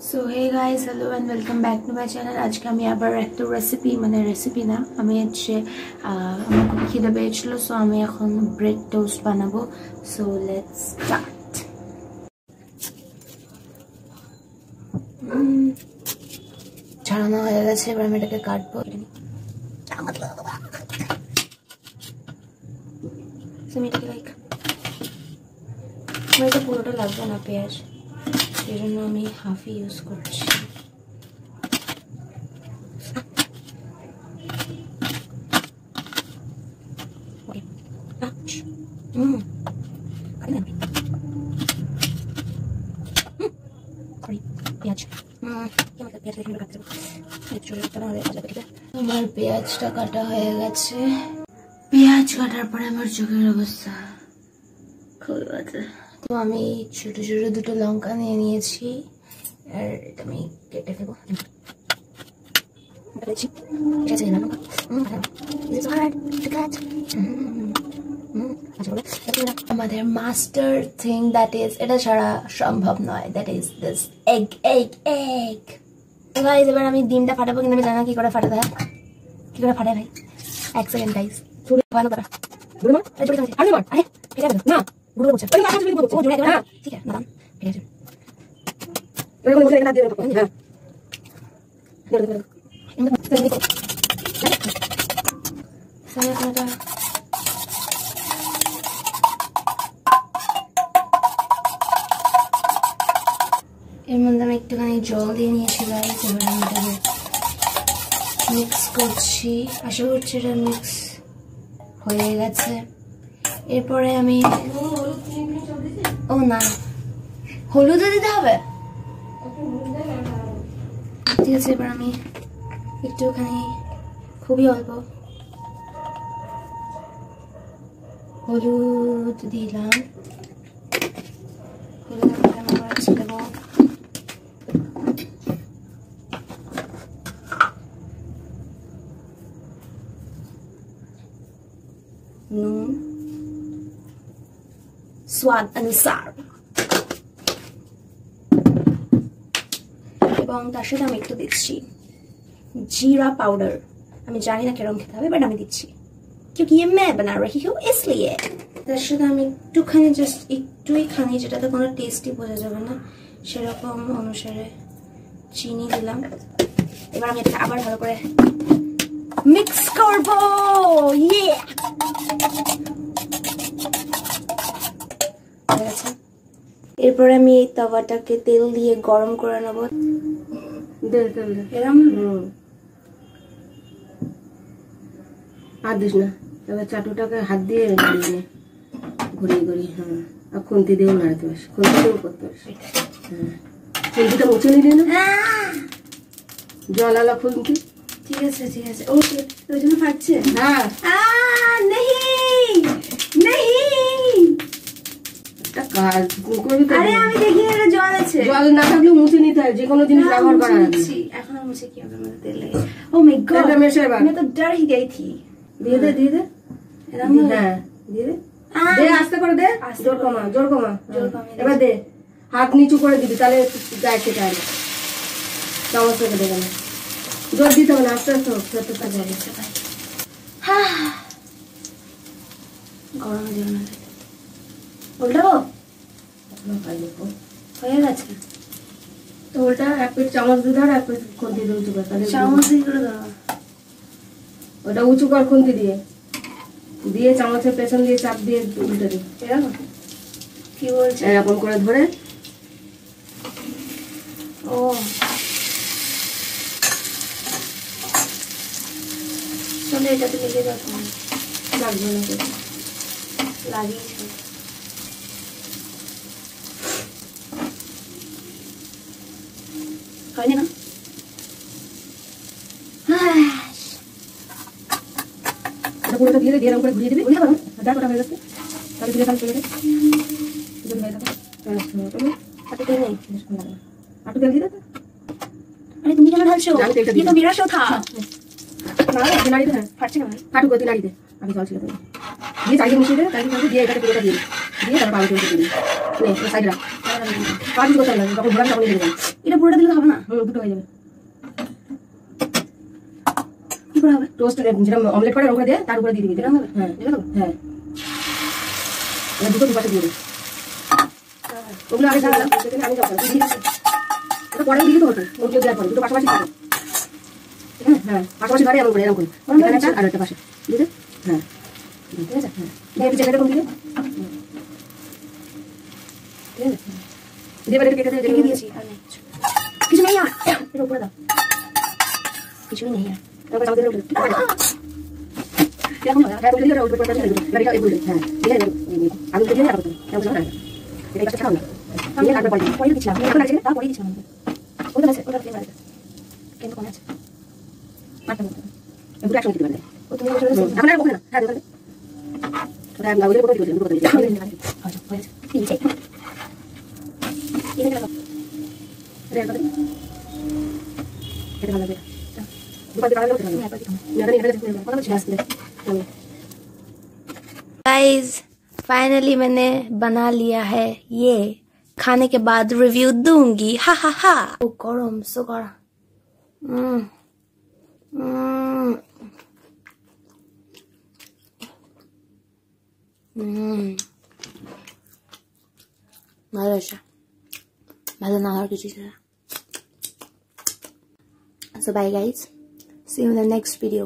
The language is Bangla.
So hey guys, hello and welcome back to my channel. আজকে আমি আবার একটা রেসিপি না, আমি হচ্ছে আমার খুব খিদে পেয়েছিল, সো আমি এখন ব্রেড টোস্ট বানাবো। So let's start. ছাড়ানো হয়ে গেছে, এবার আমি এটাকে কাটবো। আমি এটাকে এটা পুরোটা লাগবে না পেঁয়াজ, এই জন্য আমি হাফই ইউজ করছি। আমার পেঁয়াজটা কাটা হয়ে গেছে। পেঁয়াজ কাটার পরে আমার চোখের অবস্থা খুবই বাজে। তো আমি ছোট ছোট দুটো লঙ্কা নিয়ে নিয়েছি, আর এটা আমি কেটে ফেলবো। আমাদের মাস্টার থিং দ্যাট ইজ, এটা ছাড়া সম্ভব নয়, that is this egg egg egg. Guys এবার আমি ডিমটা ফাটাবো, কিন্তু আমি জানি না কি করে ফাটাতে হয়, কি করে ফাটায় ভাই। এক সেকেন্ড গাইস, ভালো করা না গুঁড়ো করছে। ওই মাথা গুঁড়ো করছে, ও জোরে না, ঠিক আছে ম্যাডাম, ঠিক আছে। ওই গুলো এখানে দিয়ে রাখো, হ্যাঁ দিয়ে দাও। সালাটা এর মধ্যে আমি একটুখানি জল দিয়ে নিয়েছি গাইস। এবার আমি এটাকে মিক্স করছি, আশা করছি এটা মিক্স হয়ে গেছে। এরপরে আমি না হলুদ দিতে হবে, ঠিক আছে। এবার আমি একটুখানি খুবই অল্প হলুদ দিলাম। নুন स्वाद अनुसार, এবং তার সাথে আমি একটু দিচ্ছি जीरा पाउडर। আমি জানি না কেরকম খেতে হবে, বাট আমি দিচ্ছি, क्योंकि ये मैं बना रही हूँ इसलिए। তার সাথে আমি একটুখানি জাস্ট একটুই খানি, যেটাতে কোনো টেস্টই বোঝা যাবে না, সেরকম অনুসারে চিনি দিলাম। এবার আমি এটা আবার ভালো করে মিক্স করবো। ইয়ে এরপরে আমি এই তাওয়াটাকে তেল দিয়ে গরম করে নেবো। এরকম আর দিস না, এবার চাটুটাকে হাত দিয়ে ঘুরিয়ে ঘুরিয়ে, হ্যাঁ, আর খুন্তি দিয়েও নাড়াতে পারিস, খুন্তি দিয়েও করতে পারিস। হ্যাঁ, খুন্তিটা মুছে নিবি না, জল আলা খুন্তি। ঠিক আছে ঠিক আছে, ওকে। ওই জন্য ফাটছে। হ্যাঁ কাজ করবি। আরে আমি দেখি এটা জল আছে, জল না থাকলেও মুছে নিতে হয়, যে কোনো জিনিস ব্যবহার করা যাচ্ছে। এখন মুছে কি হবে আমাদের তেলে? ও মাই গড, मैं तो डर ही गई थी। দিয়ে দে হ্যাঁ দিয়ে দে, আস্তে করে দে, জোর কমা জোর কমা। এবার দে, হাত নিচু করে দিবি, তাহলে গায়ে কেটে আসবে। চামচ থেকে দেবে না, জোর দিতে হবে না, আস্তে আস্তে হোক। গরম দিও না, উল্টাবো হয়ে গেছে তো ওটা। এক পিঠ চামচ দিয়ে ধর, এক পিঠ খুন্তি দিয়ে উঁচু কর, তাহলে চামচ দিয়ে করে দাও। ওটা উঁচু কর খুন্তি দিয়ে, দিয়ে চামচের পেছন দিয়ে চাপ দিয়ে উল্টে দিই। এরকম কি বলছে? এরকম করে ধরে। ও চলো এটাতে লেগে যাও, লাগবে না, লাগিয়েছি। হয়নি না? পুরোটা দিয়ে দিয়ে এরকম করে ঘুরিয়ে দিবি, বুঝতে পারো? দেখ ওটা হয়ে গেছে, তাহলে দিয়ে তাহলে চলে যাবে। হাতে তেল নেই, আটু তেল দিয়ে দে। আরে তুমি কেন ঢালছো? ये तो मेरा शो था। নাড়ি দে, হ্যাঁ ফাটছে না ভাই, ফাটু গতি নাড়ি দে। আমি জল ছিল দিয়ে চাইলে মিশিয়ে দে, চাইলে দিয়ে এটাকে পুরোটা দিয়ে দিয়ে তারপর আলু দিয়ে দিবি। নে সাইড রাখ। কাজ করতে হবে যখন ঘোরা তখন দিয়ে দেবেন। এটা পুরোটা দিলে তো হবে না। দুটো হয়ে যাবে। কি করে হবে? টোস্ট যেটা অমলেট করে ওখানে দিয়ে তার উপরে দিয়ে দিবি। এরকম হবে? হ্যাঁ হ্যাঁ, এবার দুটো দুপাশে দিয়ে দিবি। ওগুলো আগে আমি এটা পরে দিবি তো হতো ওগুলো দেওয়ার পরে দুটো পাশাপাশি থাকে। হ্যাঁ পাশাপাশি ধরে এরকম করে এখানে একটা আর একটা পাশে বুঝলে? হ্যাঁ ঠিক আছে। হ্যাঁ দিয়ে দিচ্ছি এরকম দিয়ে। ঠিক আছে দিয়ে এবারে কেটে রেখে দিয়েছি আর নেই কিছু নেই আর এর উপরে দাও কিছুই নেই আর তারপর চামচ দিয়ে কেমন হয়? হ্যাঁ বলে দিও ওর উপরে করে দিও এবারে এটা এগুলো হ্যাঁ দিয়ে আমি তো দিয়ে আর করতে কেমন হয়? এটা একটা খাও না আমি আর পরে পরে দিচ্ছিলাম এখন আছে তারপরে দিচ্ছিলাম ওটা আছে ওটা ফ্লেভার আছে কেন কোন আছে মাথা মতো এগুলো একসঙ্গে দিতে পারবে। ও তুমি বলে দিছো এখন আর বলবে না। হ্যাঁ দেখো ওটা আমি ওদের কথা দিই কথা দিই আচ্ছা হয়েছে তিনটে তিনটে লাগাও রে কথা দিই এটা ভালো লাগবে দুপাশে ভালো লাগবে তুমি একবার দিও না কথা বলছি আসলে गाइस फाइनली मैंने बना लिया है ये खाने के बाद रिव्यू दूंगी हा हा हा ओ गरम सो गरम So bye guys, see you in the next video.